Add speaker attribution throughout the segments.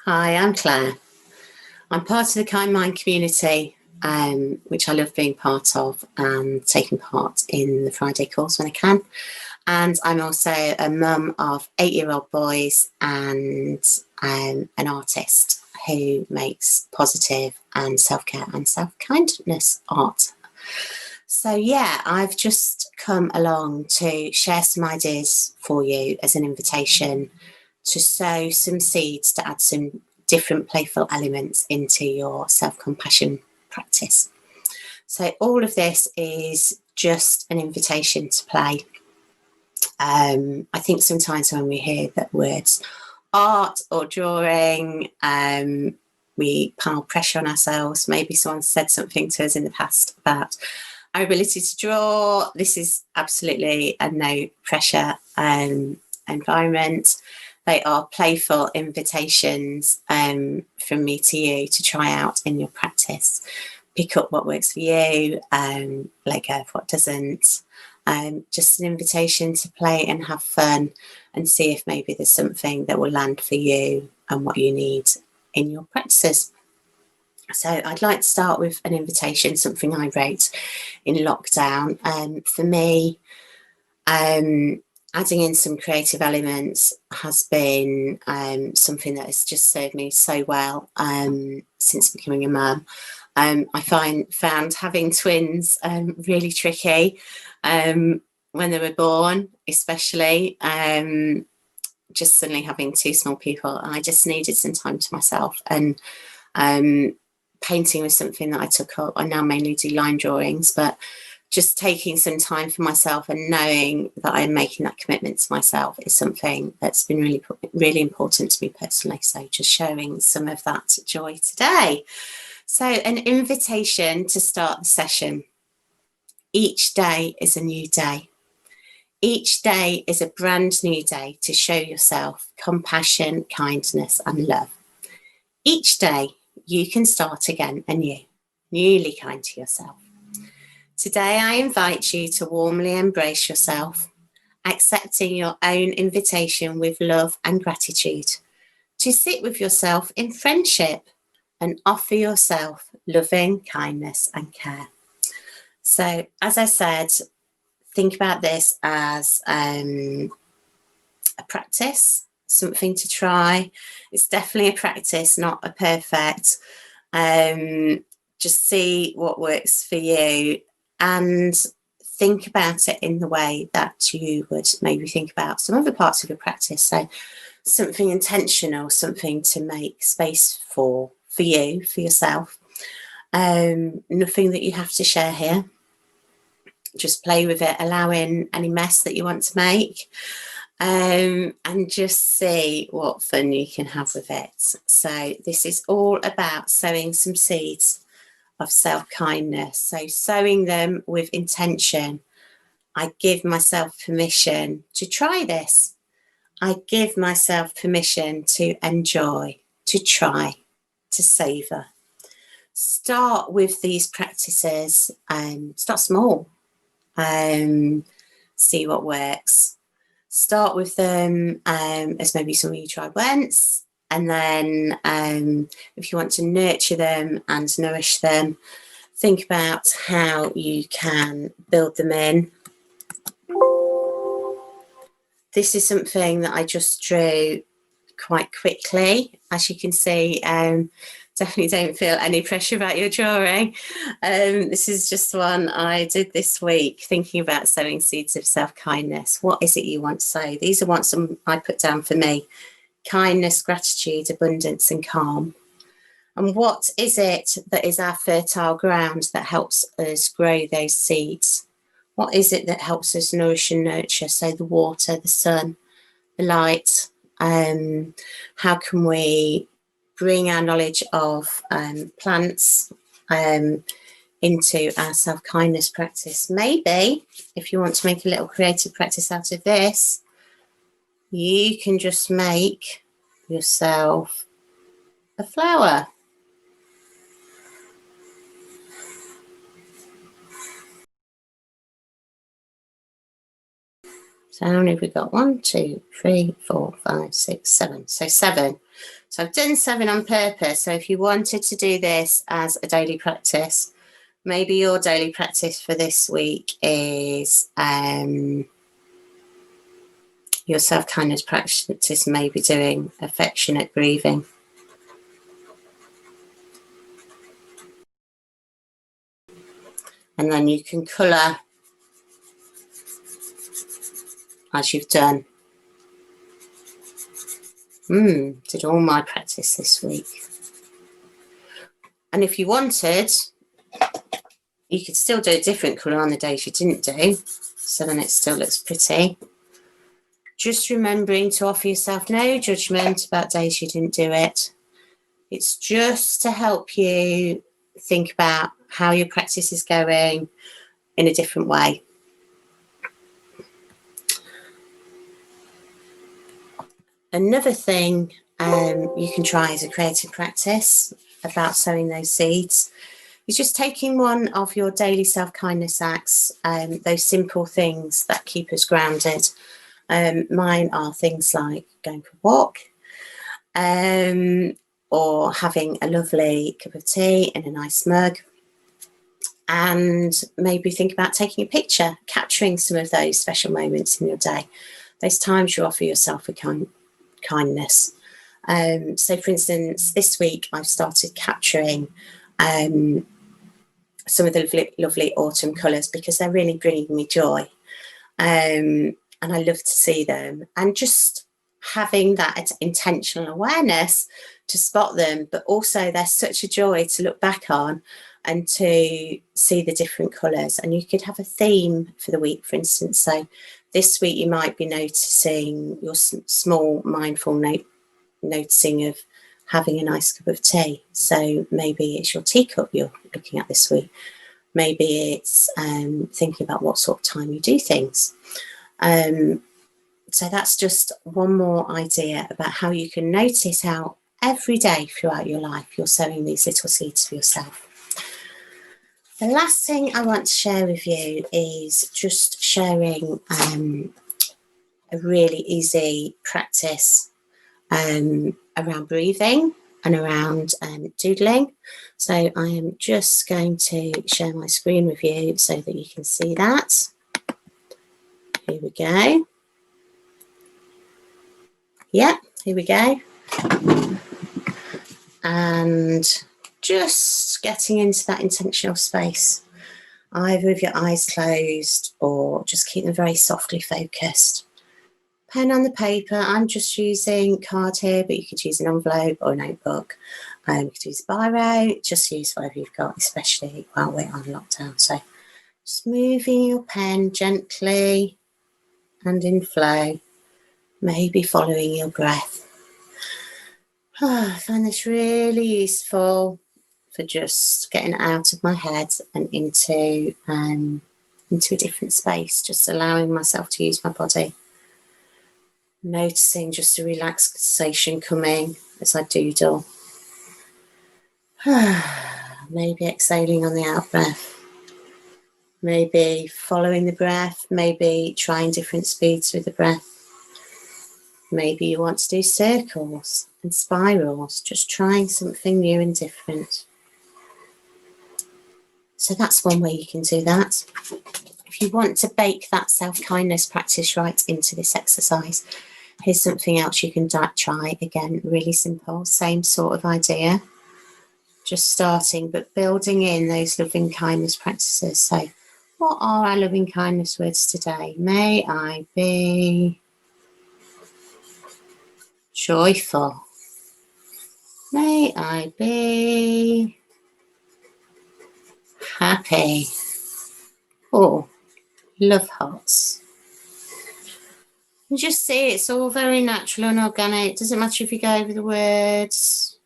Speaker 1: Hi, I'm Claire. I'm part of the Kind Mind community, which I love being part of and taking part in the Friday course when I can. And I'm also a mum of 8-year-old boys and an artist who makes positive and self-care and self-kindness art. So yeah, I've just come along to share some ideas for you as an invitation to sow some seeds to add some different playful elements into your self-compassion practice. So all of this is just an invitation to play. I think sometimes when we hear the words art or drawing, we pile pressure on ourselves. Maybe someone said something to us in the past about our ability to draw. This is absolutely a no pressure environment. They are playful invitations from me to you to try out in your practice. Pick up what works for you, let go of what doesn't. Just an invitation to play and have fun and see if maybe there's something that will land for you and what you need in your practices. So I'd like to start with an invitation, something I wrote in lockdown. For me, adding in some creative elements has been something that has just served me so well since becoming a mum. I found having twins really tricky when they were born, especially just suddenly having two small people. I just needed some time to myself, and painting was something that I took up. I now mainly do line drawings, but just taking some time for myself and knowing that I'm making that commitment to myself is something that's been really, really important to me personally. So just sharing some of that joy today. So an invitation to start the session. Each day is a new day. Each day is a brand new day to show yourself compassion, kindness, and love. Each day you can start again anew, newly kind to yourself. Today I invite you to warmly embrace yourself, accepting your own invitation with love and gratitude, to sit with yourself in friendship and offer yourself loving kindness and care. So, as I said, think about this as a practice, something to try. It's definitely a practice, not a perfect. Just see what works for you and think about it in the way that you would maybe think about some other parts of your practice. So something intentional, something to make space for you, for yourself. Nothing that you have to share here. Just play with it, allow in any mess that you want to make, and just see what fun you can have with it. So this is all about sowing some seeds of self-kindness. So sowing them with intention. I give myself permission to try this. I give myself permission to enjoy, to try, to savour. Start with these practices and start small. See what works. Start with them as maybe something you tried once, and then if you want to nurture them and nourish them, think about how you can build them in. This is something that I just drew quite quickly. As you can see, definitely don't feel any pressure about your drawing. This is just one I did this week, thinking about sowing seeds of self-kindness. What is it you want to sow? These are ones I put down for me: kindness, gratitude, abundance, and calm. And what is it that is our fertile ground that helps us grow those seeds? What is it that helps us nourish and nurture? So the water, the sun, the light. How can we bring our knowledge of plants into our self-kindness practice? Maybe if you want to make a little creative practice out of this, you can just make yourself a flower. So how many have we got? 1, 2, 3, 4, 5, 6, 7. So 7. So I've done 7 on purpose. So if you wanted to do this as a daily practice, maybe your daily practice for this week is your self-kindness practice, maybe doing affectionate breathing. And then you can colour as you've done. Did all my practice this week. And if you wanted, you could still do a different colour on the days you didn't do, so then it still looks pretty. Just remembering to offer yourself no judgment about days you didn't do it. It's just to help you think about how your practice is going in a different way. Another thing you can try as a creative practice about sowing those seeds is just taking one of your daily self-kindness acts, those simple things that keep us grounded. Mine are things like going for a walk, or having a lovely cup of tea in a nice mug, and maybe think about taking a picture, capturing some of those special moments in your day, those times you offer yourself a kindness. So for instance, this week I've started capturing some of the lovely autumn colours because they're really bringing me joy, and I love to see them, and just having that intentional awareness to spot them, but also they're such a joy to look back on and to see the different colours. And you could have a theme for the week, for instance. So this week you might be noticing your small mindful noticing of having a nice cup of tea. So maybe it's your teacup you're looking at this week. Maybe it's thinking about what sort of time you do things. So that's just one more idea about how you can notice how every day throughout your life you're sowing these little seeds for yourself. The last thing I want to share with you is just sharing a really easy practice around breathing and around doodling. So I am just going to share my screen with you so that you can see that. Here we go. Yeah, here we go. And just getting into that intentional space, either with your eyes closed or just keep them very softly focused. Pen on the paper. I'm just using card here, but you could use an envelope or a notebook. You could use a biro. Just use whatever you've got, especially while we're on lockdown. So just moving your pen gently and in flow, maybe following your breath. I find this really useful for just getting out of my head and into a different space, just allowing myself to use my body. Noticing just a relaxation coming as I doodle. Maybe exhaling on the out breath. Maybe following the breath. Maybe trying different speeds with the breath. Maybe you want to do circles and spirals, just trying something new and different. So that's one way you can do that. If you want to bake that self-kindness practice right into this exercise, here's something else you can try. Again, really simple, same sort of idea. Just starting, but building in those loving kindness practices. So what are our loving kindness words today? May I be joyful. May I be happy. Oh, love hearts. You just see it's all very natural and organic. It doesn't matter if you go over the words.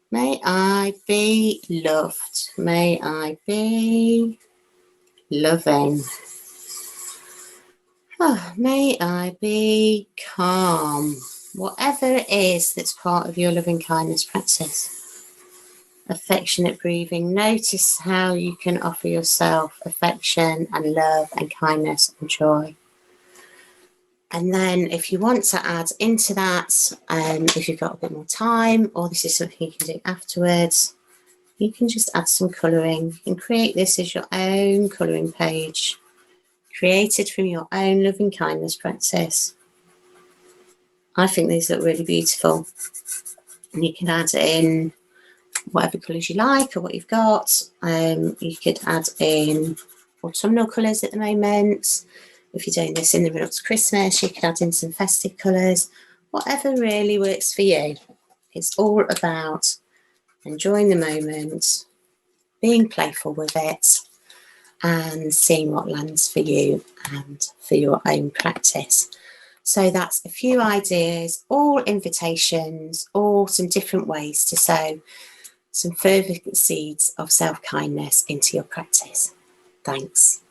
Speaker 1: May I be loved. May I be loving. Oh, may I be calm. Whatever it is that's part of your loving kindness practice. Affectionate breathing. Notice how you can offer yourself affection and love and kindness and joy. And then if you want to add into that, if you've got a bit more time, or this is something you can do afterwards, you can just add some colouring. You can create this as your own colouring page, created from your own loving kindness practice. I think these look really beautiful. And you can add in whatever colours you like or what you've got. You could add in autumnal colours at the moment. If you're doing this in the run up to Christmas, you could add in some festive colours. Whatever really works for you. It's all about enjoying the moment, being playful with it, and seeing what lands for you and for your own practice. So that's a few ideas, all invitations, all some different ways to sow some further seeds of self-kindness into your practice. Thanks.